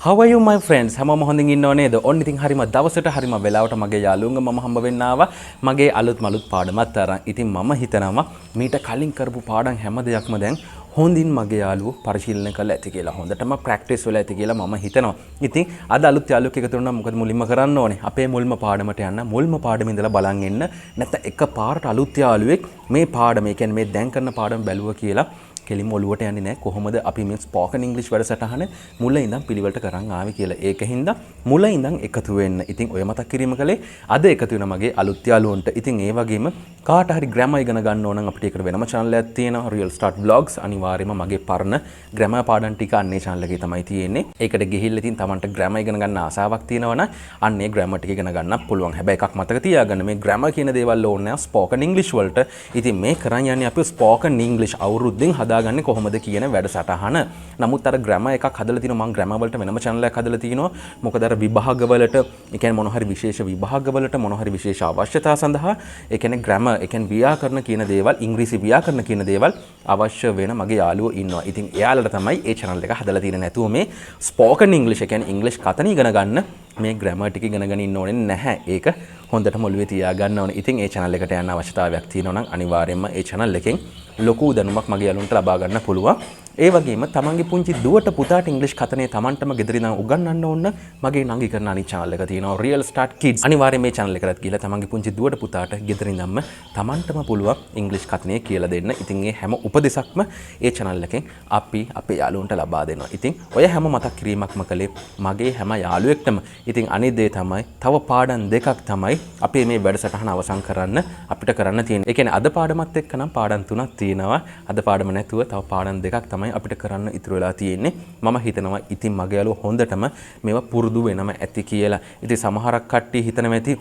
How are you my friends? හැමෝම හොඳින් ඉන්නව නේද? ඔන්න ඉතින් හරිම දවසට හරිම වෙලාවට මගේ යාළුවන්ග මම හම්බ වෙන්න ආවා. මගේ අලුත් පාඩමත් අරන්. ඉතින් මම හිතනවා මීට කලින් කරපු පාඩම් හැම දෙයක්ම දැන් හොඳින් මගේ යාළුවෝ පරිශීලනය කරලා ඇති කියලා. හොඳටම ප්‍රැක්ටිස් වෙලා ඇති කියලා මම හිතනවා. ඉතින් අද අලුත් යාළුවෙක් එකතු වුණා මොකද මුලින්ම කරන්න ඕනේ? අපේ මුල්ම පාඩමට යන්න. මුල්ම පාඩමේ ඉඳලා බලන් එන්න. නැත්නම් එකපාරට අලුත් යාළුවෙක් මේ පාඩම, ඒ කියන්නේ මේ දැන් කරන පාඩම බැලුවා කියලා කෙලිම ඔලුවට යන්නේ නැහැ. කොහොමද අපි මේ ස්පෝකන් ඉංග්‍රීසි වැඩසටහන මුල ඉඳන් පිළිවෙලට කරන් ආවේ කියලා. ඒකින්ද මුල ඉඳන් එකතු වෙන්න. ඉතින් ඔය මතක් කිරීම කලේ අද එකතු වෙන මගේ අලුත් යාළුවන්ට. ඉතින් ඒ වගේම කාට හරි ග්‍රැමර් ඉගෙන ගන්න ඕන නම් අපිට ඒකට වෙනම channel එකක් තියෙනවා. Real Start Vlogs. අනිවාර්යයෙන්ම මගේ පරණ ග්‍රැමර් පාඩම් ටික අන්නේ channel එකේ තමයි තියෙන්නේ. ඒකට ගිහිල්ලා ඉතින් Tamanට ග්‍රැමර් ඉගෙන ගන්න ආසාවක් තියෙනවා නම් අන්නේ ග්‍රැමර් ටික ඉගෙන ගන්න පුළුවන්. හැබැයි එකක් මතක තියාගන්න මේ ග්‍රැමර් කියන දේවල් ඕනේ නැහැ ස්පෝකන් ඉංග්‍රීසි වලට. ඉතින් මේ කරන් යන්නේ අපි ස්පෝකන් ඉංග්‍රීසි අවුරුද්දෙන් හදාගන්නේ කොහොමද කියන වැඩසටහන. නමුත් අර ග්‍රැමර් එකක් හදලා තිනවා. මම ග්‍රැමර් වලට වෙනම channel එකක් හදලා තිනවා. මොකද අර විභාග වලට, ඒ කියන්නේ මොන හරි විශේෂ විභාග වලට මොන හරි විශේෂ අවශ්‍යතා සඳහා, ඒ කියන්නේ ග්‍රැමර්, ඒ කියන්නේ ව්‍යාකරණ කියන දේවල්, ඉංග්‍රීසි ව්‍යාකරණ කියන දේවල් අවශ්‍ය වෙන මගේ යාළුවෝ ඉන්නවා. ඉතින් එයාලට තමයි ඒ channel එක හදලා තියෙන්නේ. නැතුව මේ ස්පෝකන් ඉංග්‍රීසි, ඒ කියන්නේ ඉංග්‍රීසි කතන ඉගෙන ගන්න මේ ග්‍රැමර් ටික ඉගෙන ගන්න ඉන්න ඕනේ නැහැ. ඒක හොඳටම ඔළුවේ තියාගන්න ඕනේ. ඉතින් ඒ channel එකට යන්න අවශ්‍යතාවයක් තියෙනවා නම් අනිවාර්යයෙන්ම ඒ channel එකෙන් ලොකු දැනුමක් මගේ යාළුවන්ට ලබා ගන්න පුළුවන්. ඒ වගේම තමන්ගේ පුංචි දුවට පුතාට ඉංග්‍රීසි කතනේ තමන්ටම ගෙදර ඉඳන් උගන්වන්න ඕන මගේ නංගි කරන අනිත් channel එක තියෙනවා Real Start Kids. අනිවාර්යයෙන් මේ channel එකකට ගිහලා තමන්ගේ පුංචි දුවට පුතාට ගෙදර ඉඳන්ම තමන්ටම පුළුවන් ඉංග්‍රීසි කතනේ කියලා දෙන්න. ඉතින් මේ හැම උපදෙසක්ම ඒ channel එකෙන් අපි අපේ යාළුවන්ට ලබා දෙනවා. ඉතින් ඔය හැම මතක් කිරීමක්ම කළේ මගේ හැම යාළුවෙක්ටම. ඉතින් අනිත් දේ තමයි තව පාඩම් දෙකක් තමයි අපේ මේ වැඩසටහන අවසන් කරන්න අපිට කරන්න තියෙන්නේ. ඒ කියන්නේ අද පාඩමත් එක්ක නම් පාඩම් තුනක් තියෙනවා. අද පාඩම නැතුව තව පාඩම් දෙකක් තමයි අපිට කරන්න ඉතුරු වෙලා තියෙන්නේ. මම හිතනවා ඉතින් මගේ යාළුවෝ හොඳටම මේවා පුරුදු වෙනම ඇති කියලා. ඉතින් සමහරක් කට්ටිය හිතනවා ඇති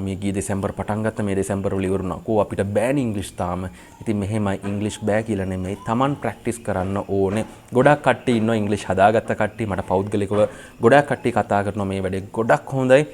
මේ ගිය දෙසැම්බර් පටන් ගත්ත මේ දෙසැම්බර් වල ඉවරුණා. කෝ අපිට බෑනේ ඉංග්‍රීසි තාම. ඉතින් මෙහෙමයි ඉංග්‍රීසි බෑ කියලා නෙමෙයි. Taman ප්‍රැක්ටිස් කරන්න ඕනේ. ගොඩක් කට්ටිය ඉන්නවා ඉංග්‍රීසි හදාගත්ත කට්ටිය. මට පෞද්ගලිකව ගොඩක් කට්ටිය කතා කරනවා මේ වැඩේ ගොඩක් හොඳයි.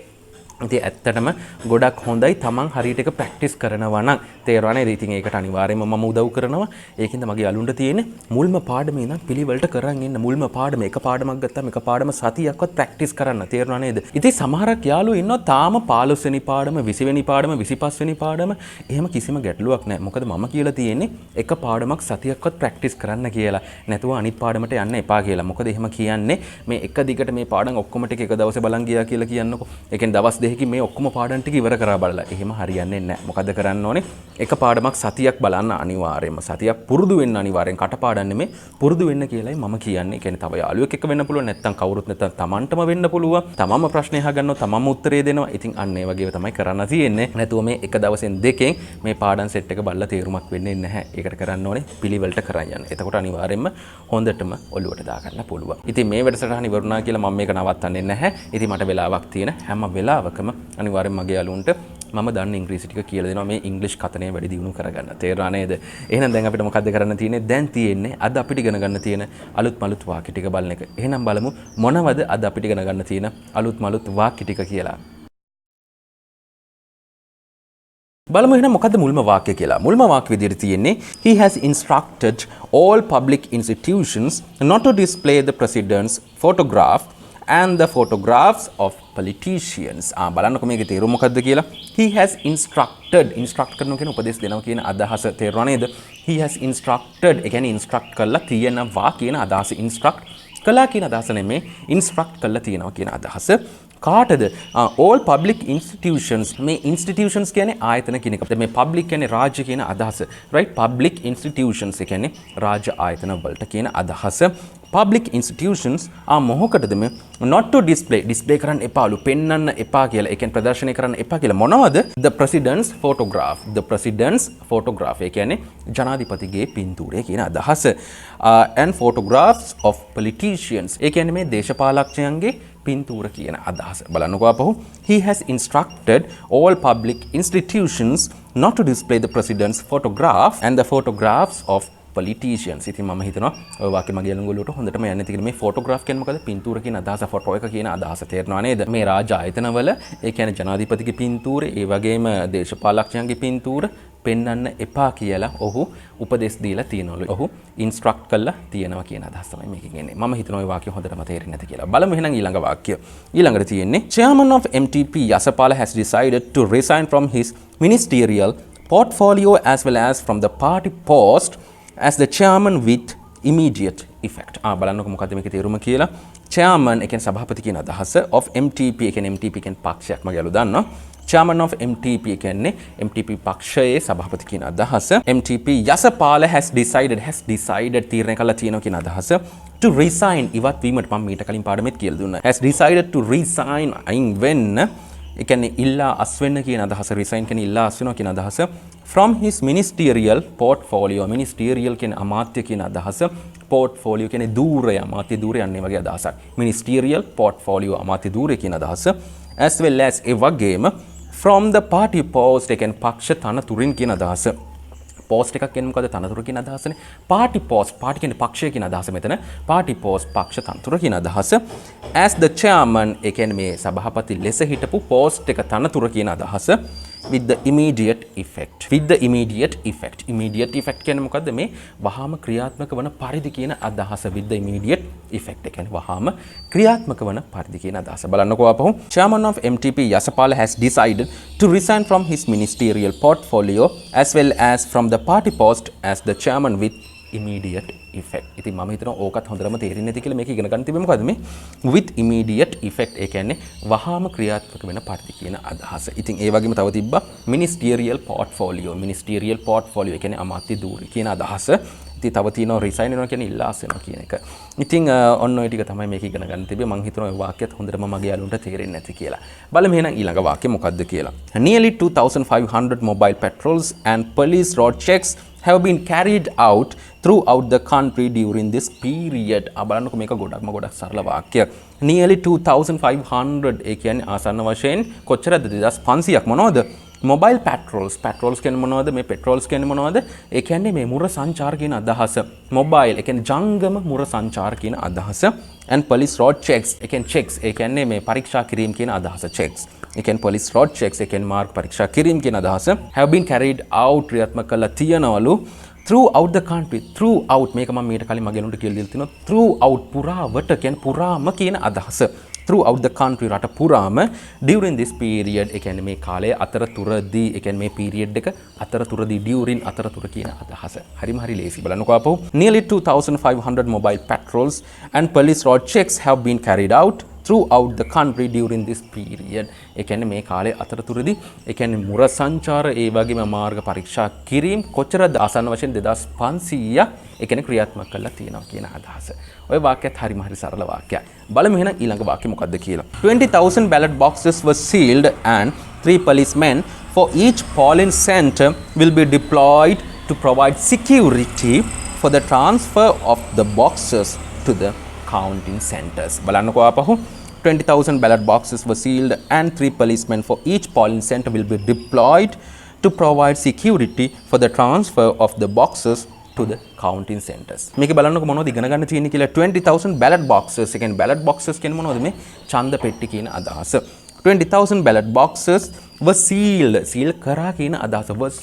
ඉතින් ඇත්තටම ගොඩක් හොඳයි Taman හරියට එක ප්‍රැක්ටිස් කරනවා නම් තේරෙනවා නේද? ඉතින් ඒකට අනිවාර්යයෙන්ම මම උදව් කරනවා. ඒකින්ද මගේ යාළුවන්ට තියෙන්නේ මුල්ම පාඩමේ ඉඳන් පිළිවෙලට කරන් ඉන්න. මුල්ම පාඩම එක පාඩමක් ගත්තාම එක පාඩම සතියක්වත් ප්‍රැක්ටිස් කරන්න. තේරෙනවා නේද? ඉතින් සමහරක් යාළුවෝ ඉන්නවා තාම 15 වෙනි පාඩම, 20 වෙනි පාඩම, 25 වෙනි පාඩම එහෙම කිසිම ගැටලුවක් නැහැ. මොකද මම කියලා තියෙන්නේ එක පාඩමක් සතියක්වත් ප්‍රැක්ටිස් කරන්න කියලා. නැතුව අනිත් පාඩමට යන්න එපා කියලා. මොකද එහෙම කියන්නේ මේ එක දිගට මේ පාඩම් ඔක්කොම ටික එක දවසේ බලන් ගියා කියලා කියන්නකො. ඒ කියන්නේ දවස් දෙකකින් මේ ඔක්කොම පාඩම් ටික ඉවර කරා බලලා. එහෙම හරියන්නේ නැහැ. මොකද කරන්න ඕනේ? එක පාඩමක් සතියක් බලන්න අනිවාර්යයෙන්ම. සතියක් පුරුදු වෙන්න අනිවාර්යෙන්. කටපාඩම් නෙමෙයි පුරුදු වෙන්න කියලායි මම කියන්නේ. ඒ කියන්නේ තව යාළුවෙක් එක්ක වෙන්න පුළුවන්. නැත්තම් කවුරුත් නැත්තම් Tamanටම වෙන්න පුළුවන්. තමම ප්‍රශ්නේ අහගන්නවා, තමම උත්තරේ දෙනවා. ඉතින් අන්න ඒ වගේ තමයි කරන්න තියෙන්නේ. නැතුව මේ එක දවසෙන් දෙකෙන් මේ පාඩම් සෙට් එක බලලා තේරුමක් වෙන්නේ නැහැ. ඒකට කරන්න ඕනේ පිළිවෙලට කරන් යන්න. එතකොට අනිවාර්යයෙන්ම හොඳටම ඔළුවට දාගන්න පුළුවන්. ඉතින් මේ වැඩසටහන ඉවරුණා කියලා මම මේක නවත්තන්නේ නැහැ. ඉතින් මට වෙලාවක් තියෙන හැම වෙලාවකම අනිවාර්යෙන් මගේ යාළුවන්ට මම දන්න ඉංග්‍රීසි ටික කියලා දෙනවා මේ ඉංග්‍රීසි කතනේ වැඩි දියුණු කරගන්න. තේරුණා නේද? එහෙනම් දැන් අපිට මොකද්ද කරන්න තියෙන්නේ? දැන් තියෙන්නේ අද අපිට ඉගෙන ගන්න තියෙන අලුත් මලුත් වාක්‍ය ටික බලන එක. එහෙනම් බලමු මොනවද අද අපිට ඉගෙන ගන්න තියෙන අලුත් මලුත් වාක්‍ය ටික කියලා. බලමු එහෙනම් මොකද්ද මුල්ම වාක්‍ය කියලා. මුල්ම වාක්‍ය විදිහට තියෙන්නේ he has instructed all public institutions not to display the president's photograph and the photographs of politicians. බලන්නකො මේකේ තේරුම මොකද්ද කියලා. He has instruct කරනවා කියන උපදේශ දෙනවා කියන අදහස තේරුණා නේද? He has instructed, ඒ කියන්නේ instruct කරලා තියෙනවා කියන අදහස. instruct කළා කියන අදහස නෙමෙයි, instruct කරලා තියෙනවා කියන අදහස. කාටද? all public institutions. මේ institutions කියන්නේ ආයතන කියන එක. මේ public කියන්නේ රාජ්‍ය කියන අදහස. right? public institutions ඒ කියන්නේ රාජ්‍ය ආයතන වලට කියන අදහස. public institutions මොහොකටද මේ not to display කරන්න එපාලු, පෙන්වන්න එපා කියලා. ඒ කියන්නේ ප්‍රදර්ශනය කරන්න එපා කියලා. මොනවද? the president's photograph ඒ කියන්නේ ජනාධිපතිගේ පින්තූරය කියන අදහස. and photographs of politicians ඒ කියන්නේ මේ දේශපාලකයන්ගේ පින්තූර කියන අදහස. බලන්නකෝ අපහු. He has instructed all public institutions not to display the president's photograph and the photographs of politicians. ඉතින් මම හිතනවා ඔය වාක්‍ය මගේ ළඟට හොඳටම යන්නේ තියෙන මේ ෆොටෝග්‍රාෆ් කියන්නේ මොකද? පින්තූර කියන අදහස, ෆොටෝ එක කියන අදහස තේරෙනවා නේද? මේ රාජ්‍ය ආයතනවල ඒ කියන්නේ ජනාධිපතිගේ පින්තූර, ඒ වගේම දේශපාලකයන්ගේ පින්තූර පෙන්වන්න එපා කියලා ඔහු උපදෙස් දීලා තියෙනවලු. ඔහු ඉන්ස්ට්‍රක්ට් කළා තියෙනවා කියන අදහස තමයි මේකෙන් එන්නේ. මම හිතනවා මේ වාක්‍ය හොඳටම තේරෙන්නේ නැති කියලා. බලමු එහෙනම් ඊළඟ වාක්‍ය. ඊළඟට තියෙන්නේ Chairman of MTP Yasapala has decided to resign from his ministerial portfolio as well as from the party post as the chairman with immediate effect. බලන්නකො මොකද්ද මේකේ තේරුම කියලා. Chairman එකෙන් සභාපති කියන අදහස of MTP එකෙන් MTP එකෙන් පක්ෂයක් මගියලු දන්නවා. Chairman of MTP කියන්නේ MTP පක්ෂයේ සභාපති කියන අදහස. MTP Yasapala has decided තීරණය කළා තියෙනවා කියන අදහස. To resign ඉවත් වීමට මම මීට කලින් පාඩමෙත් කියලා දුන්නා. Has decided to resign අයින් වෙන්න ඒ කියන්නේ ඉල්ලා අස් වෙන්න කියන අදහස. resign කියන්නේ ඉල්ලා අස් වෙනවා කියන අදහස. From his ministerial portfolio ministerial කියන්නේ අමාත්‍ය කියන අදහස. portfolio කියන්නේ ධූරය අමාත්‍ය ධූරය යන්නේ වගේ අදහසක්. ministerial portfolio අමාත්‍ය ධූරය කියන අදහස. as well as ඒ වගේම from the party post එකෙන් පක්ෂ තනතුරින් කියන අදහස. post එකක් කියන්නේ මොකද තනතුර කියන අදහසනේ. party post party කියන්නේ පක්ෂය කියන අදහස මෙතන. party post පක්ෂ තනතුර කියන අදහස. as the chairman ඒ කියන්නේ මේ සභාපති ලෙස හිටපු post එක තනතුර කියන අදහස. with the immediate effect immediate effect කියන්නේ මොකද්ද මේ වහාම ක්‍රියාත්මක වන පරිදි කියන අදහස. with the immediate effect ඒ කියන්නේ වහාම ක්‍රියාත්මක වන පරිදි කියන අදහස. බලන්නකෝ අපහු chairman of MTP Yasapala has decided to resign from his ministerial portfolio as well as from the party post as the chairman with immediate effect. ඉතින් මම හිතනවා ඕකත් හොඳටම තේරෙන්නේ නැති කියලා මේක ඉගෙන ගන්න තිබෙන්නේ මොකද්ද මේ with immediate effect ඒ කියන්නේ වහාම ක්‍රියාත්මක වෙන පරිදි කියන අදහස. ඉතින් ඒ වගේම තව තිබ්බා ministerial portfolio ඒ කියන්නේ අමාත්‍ය ධූරය කියන අදහස. ඉතින් තව තියෙනවා resign වෙනවා කියන්නේ ඉල්ලාස් වෙනවා කියන එක. ඉතින් ඔන්න ඔය ටික තමයි මේක ඉගෙන ගන්න තිබෙන්නේ. මම හිතනවා මේ වාක්‍යයත් හොඳටම මගේ යාළුවන්ට තේරෙන්නේ නැති කියලා. බලමු එහෙනම් ඊළඟ වාක්‍ය මොකද්ද කියලා. Nearly 2500 mobile patrols and police road checks have been carried out throughout the country during this period. බලන්නකො මේක ගොඩක් සරල වාක්‍යයක්. Nearly 2500 ඒ කියන්නේ ආසන්න වශයෙන් කොච්චරද 2500ක් මොනවද? mobile patrols කියන්නේ මොනවද? මේ petrols කියන්නේ මොනවද? ඒ කියන්නේ මේ මුර සංචාර කියන අදහස. mobile ඒ කියන්නේ ජංගම මුර සංචාර කියන අදහස. and police road checks ඒ කියන්නේ checks ඒ කියන්නේ මේ පරීක්ෂා කිරීම කියන අදහස. checks ඒ කියන්නේ police road checks ඒ කියන්නේ මාර්ග පරීක්ෂා කිරීම කියන අදහස. have been carried out ක්‍රියාත්මක කළා තියනවලු throughout the country. throughout මේක මම මීට කලින් මගේ නුඹට කියලා දීලා තිනවා. throughout පුරාවට කියන්නේ පුරාම කියන අදහස. throughout the country රට පුරාම during this period ඒ කියන්නේ මේ කාලය අතරතුරදී ඒ කියන්නේ මේ period එක අතරතුරදී during අතරතුර කියන අදහස. හරිම හරි ලේසි බලන්නකෝ අපෝ. Nearly 2500 mobile patrols and police road checks have been carried out throughout the country during this period. ඒ කියන්නේ මේ කාලේ අතරතුරදී ඒ කියන්නේ මුර සංචාර ඒ වගේම මාර්ග පරීක්ෂා කිරීම කොච්චරද ආසන්න වශයෙන් 2500ක් ඒ කියන්නේ ක්‍රියාත්මක කරලා තියෙනවා කියන අදහස. ඔය වාක්‍යයත් හරිම හරි සරල වාක්‍යයක්. බලමු එහෙනම් ඊළඟ වාක්‍ය මොකක්ද කියලා. 20,000 ballot boxes were sealed and 3 policemen for each polling center will be deployed to provide security for the transfer of the boxes to the counting centers. බලන්නකෝ ආපහු 20,000 ballot boxes were sealed and 3 policemen for each polling center will be deployed to provide security for the transfer of the boxes to the counting centers. මේක බලන්නකො මොනවද ඉගෙන ගන්න තියෙන්නේ කියලා. 20,000 ballot boxes ඒ කියන්නේ ballot boxes කියන්නේ මොනවද මේ ඡන්ද පෙට්ටි කියන අදහස. 20,000 ballot boxes were sealed seal කරා කියන අදහස. were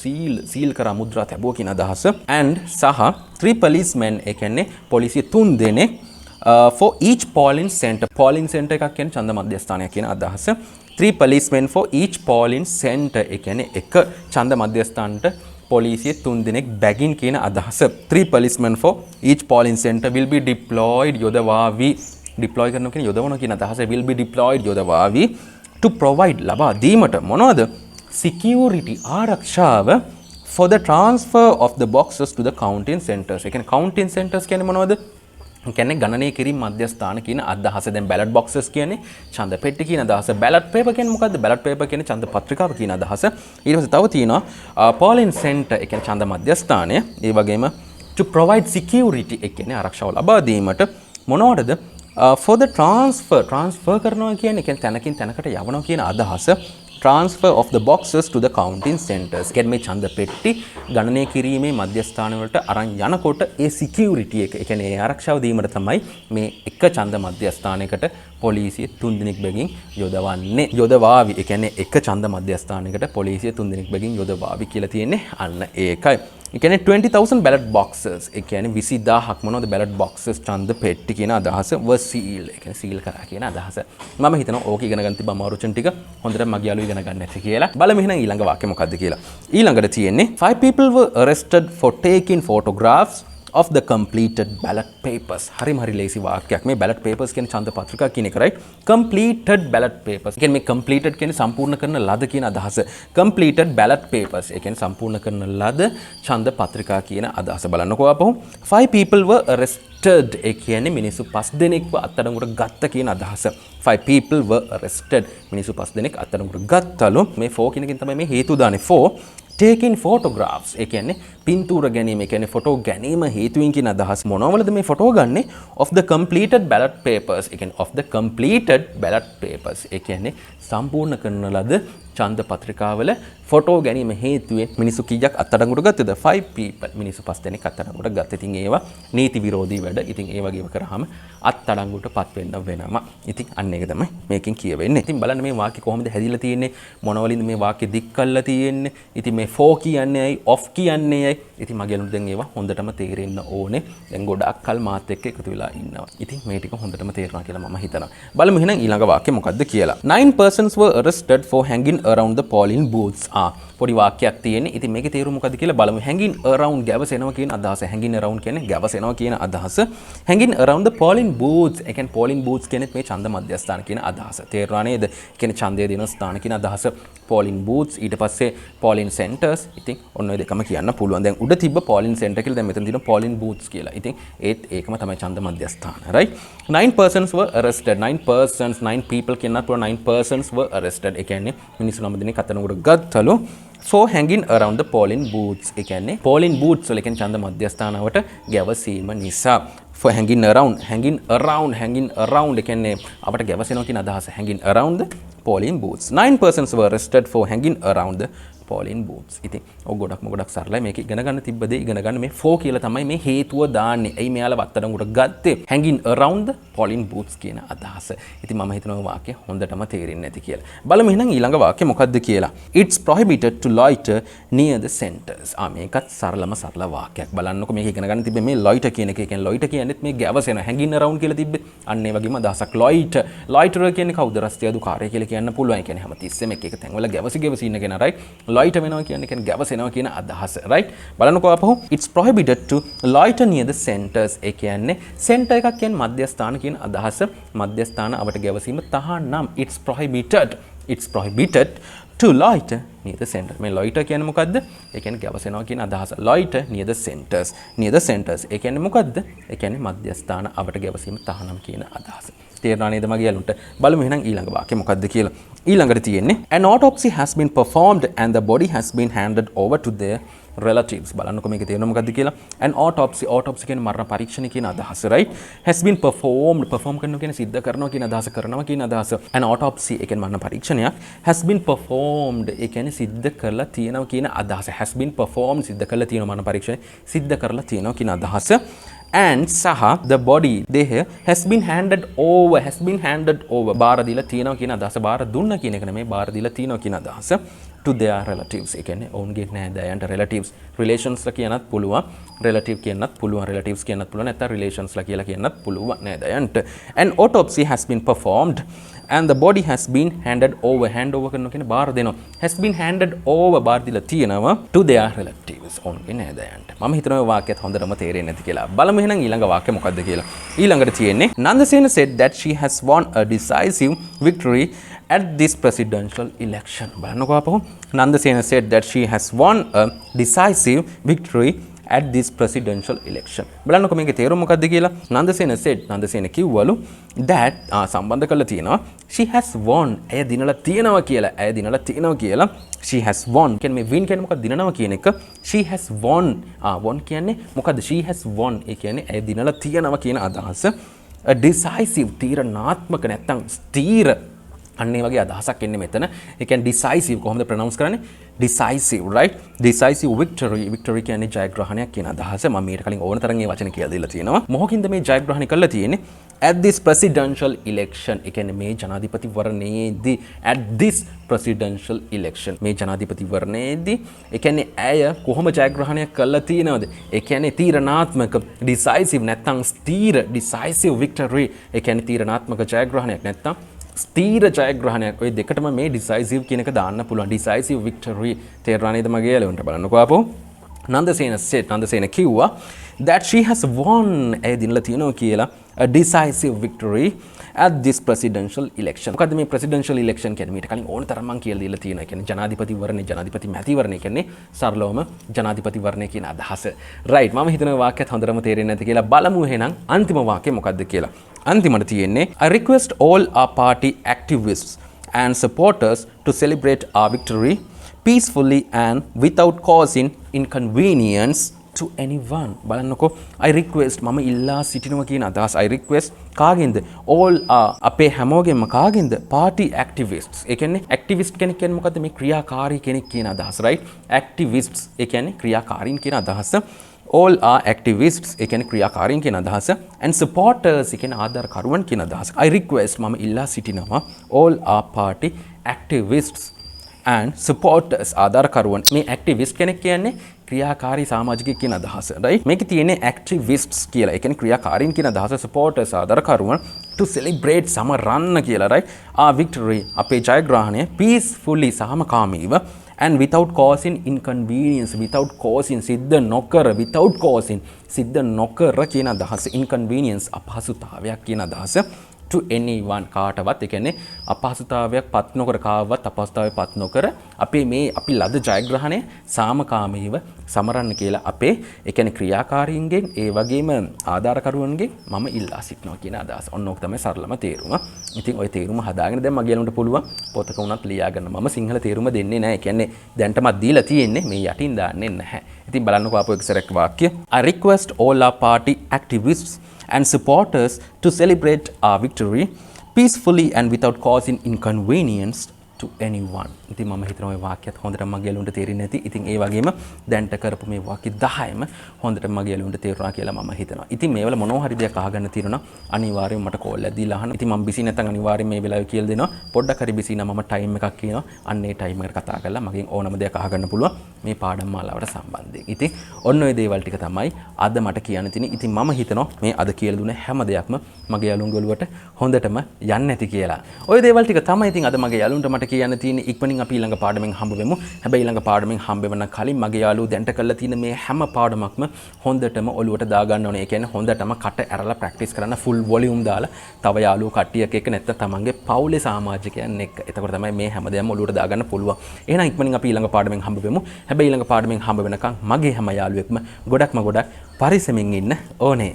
seal කරා මුද්‍රා තැබුවා කියන අදහස. and සහ 3 policemen ඒ කියන්නේ පොලිසිය 3 දෙනෙක් for each polling center එකක් කියන්නේ ඡන්ද මධ්‍යස්ථානයක් කියන අදහස. 3 policemen for each polling center ඒ කියන්නේ එක ඡන්ද මධ්‍යස්ථානට පොලිසිය 3 දෙනෙක් බැගින් කියන අදහස. 3 policemen for each polling center will be deployed යොදවාවි. deploy කරනවා කියන්නේ යොදවනවා කියන අදහස. will be deployed යොදවාවි to provide ලබා දීමට මොනවද? security ආරක්ෂාව for the transfer of the boxes to the counting centers. ඒ කියන්නේ counting centers කියන්නේ මොනවද? කියන්නේ ගණනය කිරීම මධ්‍යස්ථාන කියන අදහස. දැන් ballot boxes කියන්නේ ඡන්ද පෙට්ටි කියන අදහස. ballot paper කියන්නේ මොකද්ද? ballot paper කියන්නේ ඡන්ද පත්‍රිකාව කියන අදහස. ඊට පස්සේ තව තියෙනවා polling center ඒ කියන්නේ ඡන්ද මධ්‍යස්ථානය. ඒ වගේම to provide security ඒ කියන්නේ ආරක්ෂාව ලබා දීමට මොනවටද? for the transfer කරනවා කියන්නේ තැනකින් තැනකට යවනවා කියන අදහස. transfer of the boxes to the counting centers. කියන්නේ මේ ඡන්ද පෙට්ටි ගණනය කිරීමේ මධ්‍යස්ථාන වලට අරන් යනකොට ඒ security එක, ඒ කියන්නේ ආරක්ෂාව දීමට තමයි මේ එක ඡන්ද මධ්‍යස්ථානයකට පොලිසිය 3 දිනක් බැගින් යොදවන්නේ. යොදවාවි. ඒ කියන්නේ එක ඡන්ද මධ්‍යස්ථානයකට පොලිසිය 3 දිනක් බැගින් යොදවාවි කියලා තියෙන්නේ අන්න ඒකයි. ඒ කියන්නේ 20000 ballot boxes. ඒ කියන්නේ 20000ක් මොනවද ballot boxes ඡන්ද පෙට්ටි කියන අදහස was sealed. ඒ කියන්නේ seal කරා කියන අදහස. මම හිතනවා ඕක ඉගෙන ගන්න තිබ්බ අමාරු වචන ටික හොඳට මගේ යාළුවෝ ඉගෙන ගන්න ඇති කියලා. බලමු එහෙනම් ඊළඟ වාක්‍ය මොකක්ද කියලා. ඊළඟට තියෙන්නේ 5 people were arrested for taking photographs of the completed ballot papers. හරි ලේසි වාක්‍යයක්. මේ ballot papers කියන්නේ ඡන්ද පත්‍රිකා කියන එක right? Completed ballot papers. ඒ කියන්නේ මේ completed කියන්නේ සම්පූර්ණ කරන ලද කියන අදහස. Completed ballot papers. ඒ කියන්නේ සම්පූර්ණ කරන ලද ඡන්ද පත්‍රිකා කියන අදහස. බලන්නකෝ අපහු. 5 people were arrested. ඒ කියන්නේ මිනිස්සු 5 දෙනෙක්ව අත්අඩංගුවට ගත්ත කියන අදහස. 5 people were arrested. මිනිස්සු 5 දෙනෙක් අත්අඩංගුවට ගත්තලු. මේ 4 කියන එකෙන් තමයි මේ හේතු දාන්නේ. 4 taking photographs. ඒ කියන්නේ පින්තූර ගැනීම, ඒ කියන්නේ ෆොටෝ ගැනීම හේතුවෙන් කියන අදහස්. මොනවලද මේ ෆොටෝ ගන්නෙ? of the completed ballot papers. ඒ කියන්නේ of the completed ballot papers. ඒ කියන්නේ සම්පූර්ණ කරන ලද ඡන්ද පත්‍රිකාවල ෆොටෝ ගැනීම හේතුවෙන් මිනිස්සු කීයක් අත්අඩංගුවට ගත්තද? 5 people. මිනිස්සු 5 දෙනෙක් අත්අඩංගුවට ගත්ත. ඉතින් ඒවා නීති විරෝධී වැඩ. ඉතින් ඒ වගේම කරාම අත්අඩංගුවට පත් වෙන්න වෙනවා. ඉතින් අන්න ඒක තමයි මේකෙන් කියවෙන්නේ. ඉතින් බලන්න මේ වාක්‍ය කොහොමද හැදිලා තියෙන්නේ? මොනවලින්ද මේ වාක්‍ය දික් කරලා තියෙන්නේ? ඉතින් මේ for කියන්නේ ඇයි? of කියන්නේ ඇයි? ඉතින් මගේ අනුව දැන් ඒවා හොඳටම තේරෙන්න ඕනේ. දැන් ගොඩක් කල් මාත් එක්ක එකතු වෙලා ඉන්නවා. ඉතින් මේ ටික හොඳටම තේරෙනවා කියලා මම හිතනවා. බලමු එහෙනම් ඊළඟ වාක්‍ය මොකක්ද කියලා. 9 persons were arrested for hanging around the polling booths. පොඩි වාක්‍යයක් තියෙන්නේ. ඉතින් මේකේ තේරුම මොකද්ද කියලා බලමු. hanging around ගැවසෙනවා කියන අදහස. hanging around කියන්නේ ගැවසෙනවා කියන අදහස. hanging around the polling booths. ඒ කියන්නේ polling booths කියන්නේ මේ ඡන්ද මධ්‍යස්ථාන කියන අදහස. තේරුණා නේද? ඒ කියන්නේ ඡන්දය දෙන ස්ථාන කියන අදහස. polling booths ඊට පස්සේ polling centers. ඉතින් ඔන්න ඔය දෙකම කියන්න පුළුවන්. දැන් උඩ තිබ්බ polling center කියලා දැන් මෙතන තියෙනවා polling booths කියලා. ඉතින් ඒකම තමයි ඡන්ද මධ්‍යස්ථාන. right? 9 persons were arrested. 9 persons, 9 people කියනත් පුළුවන්. 9 persons were arrested. ඒ කියන්නේ මිනිස්සු 9 දෙනෙක් අතනකට ගත්තලු. for hanging around the polling booths. ඒ කියන්නේ polling booths වල කියන්නේ ඡන්ද මධ්‍යස්ථානවට ගැවසීම නිසා. for hanging around ඒ කියන්නේ අපට ගැවසෙනවා කියන අදහස. hanging around the polling booths. 9 persons were arrested for hanging around the polling booths. ඉතින් ඔය ගොඩක් සරලයි. මේක ඉගෙන ගන්න තිබ්බ දේ ඉගෙන ගන්න. මේ for කියලා තමයි මේ හේතුව දාන්නේ. ඇයි මෙයාලා වත්තඩංගුට ගත්තේ? hanging around the polling booths කියන අදහස. ඉතින් මම හිතනවා වාක්‍ය හොඳටම තේරෙන්නේ නැති කියලා. බලමු එහෙනම් ඊළඟ වාක්‍ය මොකක්ද කියලා. It's prohibited to loiter near the centers. මේකත් සරල වාක්‍යයක්. බලන්නකො මේක ඉගෙන ගන්න තිබ්බේ මේ loiter කියන එක. ඒ කියන්නේ loiter කියන්නේත් මේ ගැවසෙන hanging around කියලා තිබ්බේ. අන්න ඒ වගේම අදහසක් loiterer කියන්නේ කවුද? රස්තියාදු කාර්යය කියලා කියන්න පුළුවන්. ඒ කියන්නේ හැමතිස්සෙම එක තැන්වල ගැවසි ඉන්න කෙනා right? loiter වෙනවා කියන්නේ ගැවසෙනවා කියන අදහස right? බලන්නකෝ අපහු it's prohibited to loiter near the centers. ඒ කියන්නේ center එකක් කියන්නේ මධ්‍යස්ථාන කියන අදහස. මධ්‍යස්ථාන අපට ගැවසීම තහනම්. it's prohibited to loiter near the center. මේ loiter කියන්නේ මොකද්ද? ඒ කියන්නේ ගැවසෙනවා කියන අදහස. loiter near the centers. ඒ කියන්නේ මොකද්ද? ඒ කියන්නේ මධ්‍යස්ථාන අපට ගැවසීම තහනම් කියන අදහස. තේරුණා නේද මගේ යාළුන්ට? බලමු එහෙනම් ඊළඟ වාක්‍ය මොකද්ද කියලා. ඊළඟට තියෙන්නේ an autopsy has been performed and the body has been handed over to their relatives. බලන්නකො මේකේ තේරුම මොකද්ද කියලා. an autopsy කියන්නේ මරණ පරීක්ෂණ කියන අදහස right? has been performed කරනවා කියන්නේ සිද්ධ කරනවා කියන අදහස, කරනවා කියන අදහස. an autopsy ඒ කියන්නේ මරණ පරීක්ෂණයක්. has been performed ඒ කියන්නේ සිද්ධ කරලා තියෙනවා කියන අදහස. has been performed සිද්ධ කරලා තියෙනවා මරණ පරීක්ෂණය සිද්ධ කරලා තියෙනවා කියන අදහස. and සහ the body දේහය has been handed over බාර දීලා තියෙනවා කියන අදහස. බාර දුන්න කියන එක නෙමෙයි, බාර දීලා තියෙනවා කියන අදහස. to their relatives. ඒ කියන්නේ ඔවුන්ගේ නෑදෑයන්ට relatives. relations ලා කියනත් පුළුවන්, relative කියනත් පුළුවන්, relatives කියනත් පුළුවන්, නැත්නම් relations ලා කියලා කියනත් පුළුවන් නෑදෑයන්ට. an autopsy has been performed and the body has been handed over. hand over කරනවා කියන්නේ බාර දෙනවා. has been handed over බාර දීලා තියෙනවා to their relatives. ඔවුන්ගේ නෑදෑයන්ට. මම හිතනවා මේ වාක්‍යයත් හොඳටම තේරෙන්නේ නැති කියලා. බලමු එහෙනම් ඊළඟ වාක්‍ය මොකද්ද කියලා. ඊළඟට තියෙන්නේ Nandasena said that she has won a decisive victory at this presidential election. බලන්නකෝ අපහු. Nandasena said that she has won a decisive victory at this presidential election. බලන්නකෝ මේකේ තේරුම මොකද්ද කියලා. Nandasena කිව්වලු that සම්බන්ධ කරලා තියෙනවා she has won. ඇය දිනලා තියෙනවා කියලා. she has won කියන්නේ මේ win කියන්නේ මොකක්ද? දිනනවා කියන එක. she has won. won කියන්නේ මොකද්ද? she has won. ඒ කියන්නේ ඇය දිනලා තියෙනවා කියන අදහස. a decisive තීරණාත්මක නැත්තම් ස්ථීර අන්න ඒ වගේ අදහසක් එන්නේ මෙතන. ඒ කියන්නේ decisive කොහොමද pronounce කරන්නේ? decisive, right? decisive victory. victory කියන්නේ ජයග්‍රහණයක් කියන අදහස. මම මීට කලින් ඕන තරම් මේ වචන කියලා දීලා තියෙනවා. මොහොකින්ද මේ ජයග්‍රහණය කළා තියෙන්නේ? at this presidential election. ඒ කියන්නේ මේ ජනාධිපතිවරණයේදී at this presidential election. මේ ජනාධිපතිවරණයේදී ඒ කියන්නේ ඇය කොහොම ජයග්‍රහණයක් කළා තියෙනවද? ඒ කියන්නේ තීරණාත්මක decisive නැත්නම් ස්ථීර decisive victory. ඒ කියන්නේ තීරණාත්මක ජයග්‍රහණයක් නැත්නම් ස්ථීර ජයග්‍රහණයක්. ඔය දෙකටම මේ decisive කියන එක දාන්න පුළුවන්. decisive victory තේරුණා නේද මගේ යාළුවන්ට? බලන්නකෝ ආපහු. නන්දසේන කිව්වා that she has won ඇය දිනලා තියෙනවා කියලා a decisive victory at this presidential election. මොකද මේ presidential election කියන්නේ මීට කලින් ඕන තරම් මං කියලා දීලා තියෙනවා. ඒ කියන්නේ ජනාධිපතිවරණය, ජනාධිපති මැතිවරණය කියන්නේ සරලවම ජනාධිපතිවරණය කියන අදහස. right. මම හිතන වාක්‍යයත් හොඳටම තේරෙන්නේ නැති කියලා බලමු එහෙනම් අන්තිම වාක්‍යය මොකද්ද කියලා. අන්තිමට තියෙන්නේ I request all our party activists and supporters to celebrate our victory peacefully and without causing inconvenience to anyone. බලන්නකෝ I request මම ඉල්ලා සිටිනවා කියන අදහස. I request කාගෙන්ද? all අපේ හැමෝගෙම කාගෙන්ද? party activists. ඒ කියන්නේ activist කෙනෙක් කියන්නේ මොකද්ද? මේ ක්‍රියාකාරී කෙනෙක් කියන අදහස, right? activists ඒ කියන්නේ ක්‍රියාකාරීන් කියන අදහස. all are activists ඒ කියන්නේ ක්‍රියාකාරීන් කියන අදහස. and supporters ඒ කියන්නේ ආධාරකරුවන් කියන අදහස. I request මම ඉල්ලා සිටිනවා all are party activists and supporters ආධාරකරුවන්. මේ activist කෙනෙක් කියන්නේ ක්‍රියාකාරී සමාජිකයෙක් කියන අදහස, right? මේකේ තියෙන්නේ activists කියලා. ඒ කියන්නේ ක්‍රියාකාරීන් කියන අදහස, supporters ආධාරකරුවන් to celebrate සමරන්න කියලා, right? our victory අපේ ජයග්‍රහණය peacefully සාමකාමීව and without causing inconvenience, without causing සිද්ධ නොකර, without causing සිද්ධ නොකර කියන අදහස, inconvenience අපහසුතාවයක් කියන අදහස to anyone කාටවත්. ඒ කියන්නේ අපහසුතාවයක් පත් නොකර, කාවවත් අපහසුතාවයක් පත් නොකර අපි ලද ජයග්‍රහණය සාමකාමීව සමරන්න කියලා අපේ ඒ කියන්නේ ක්‍රියාකාරීන්ගෙන් ඒ වගේම ආධාරකරුවන්ගෙන් මම ඉල්ලා සිටිනවා කියන අදහස. ඔන්න ඕක තමයි සරලම තේරුම. ඉතින් ওই තේරුම හදාගෙන දැන් මගේ යාළුවන්ට පුළුවන් පොතක උනත් ලියා ගන්න. මම සිංහල තේරුම දෙන්නේ නැහැ. ඒ කියන්නේ දැන්ටමත් දීලා තියෙන්නේ, මේ යටින් දාන්නේ නැහැ. ඉතින් බලන්නකෝ ආපහු එක සැරයක් වාක්‍ය. I request all our party activists and supporters to celebrate our victory peacefully and without causing inconvenience to anyone. ඉතින් මම හිතනවා මේ වාක්‍යයත් හොඳට මගේ යාළුවන්ට තේරෙන්නේ නැති. ඉතින් ඒ වගේම දැන්ට කරපු මේ වාක්‍ය 10ම හොඳට මගේ යාළුවන්ට තේරුණා කියලා මම හිතනවා. ඉතින් මේවල මොනවා හරි දෙයක් අහගන්න තියෙනවා අනිවාර්යයෙන් මට කෝල් එකක් දීලා අහන්න. ඉතින් මම බිසි නැත්නම් අනිවාර්යයෙන් මේ වෙලාවේ කියලා දෙනවා. පොඩ්ඩක් හරි බිසි නම් මම ටයිම් එකක් කියනවා. අන්න ඒ ටයිම් එකට කතා කරලා මගෙන් ඕනම දෙයක් අහගන්න පුළුවන් මේ පාඩම් මාලාවට සම්බන්ධයෙන්. ඉතින් ඔන්න ඔය දේවල් ටික තමයි අද මට කියන්න තියෙන්නේ. ඉතින් මම හිතනවා මේ අද කියලා දුන්නේ හැම දෙයක්ම මගේ යාළුවන්ගේ ඔළුවට හොඳටම යන්නේ නැති කියලා. ඔය දේවල් ටික තමයි ඉතින් අද මගේ යාළුවන්ට මට කියන්න තියෙන්නේ. ඉක්මනින් අපි ඊළඟ පාඩමෙන් හම්බ වෙමු. හැබැයි ඊළඟ පාඩමෙන් හම්බ වෙන කලින් මගේ යාළුවෝ දැන්ට කරලා තියෙන මේ හැම පාඩමක්ම හොඳටම ඔළුවට දා ගන්න ඕනේ. ඒ කියන්නේ හොඳටම කට ඇරලා ප්‍රැක්ටිස් කරන්න full volume දාලා තව යාළුවෝ කට්ටියක් එක්ක නැත්නම් තමන්ගේ පවුලේ සමාජිකයන් එක්ක. එතකොට තමයි මේ හැමදේම ඔළුවට දා ගන්න පුළුවන්. එහෙනම් ඉක්මනින් අපි ඊළඟ පාඩමෙන් හම්බ වෙමු. හැබැයි ඊළඟ පාඩමෙන් හම්බ වෙනකන් මගේ හැම යාළුවෙක්ම ගොඩක් පරිස්සමින් ඉන්න ඕනේ.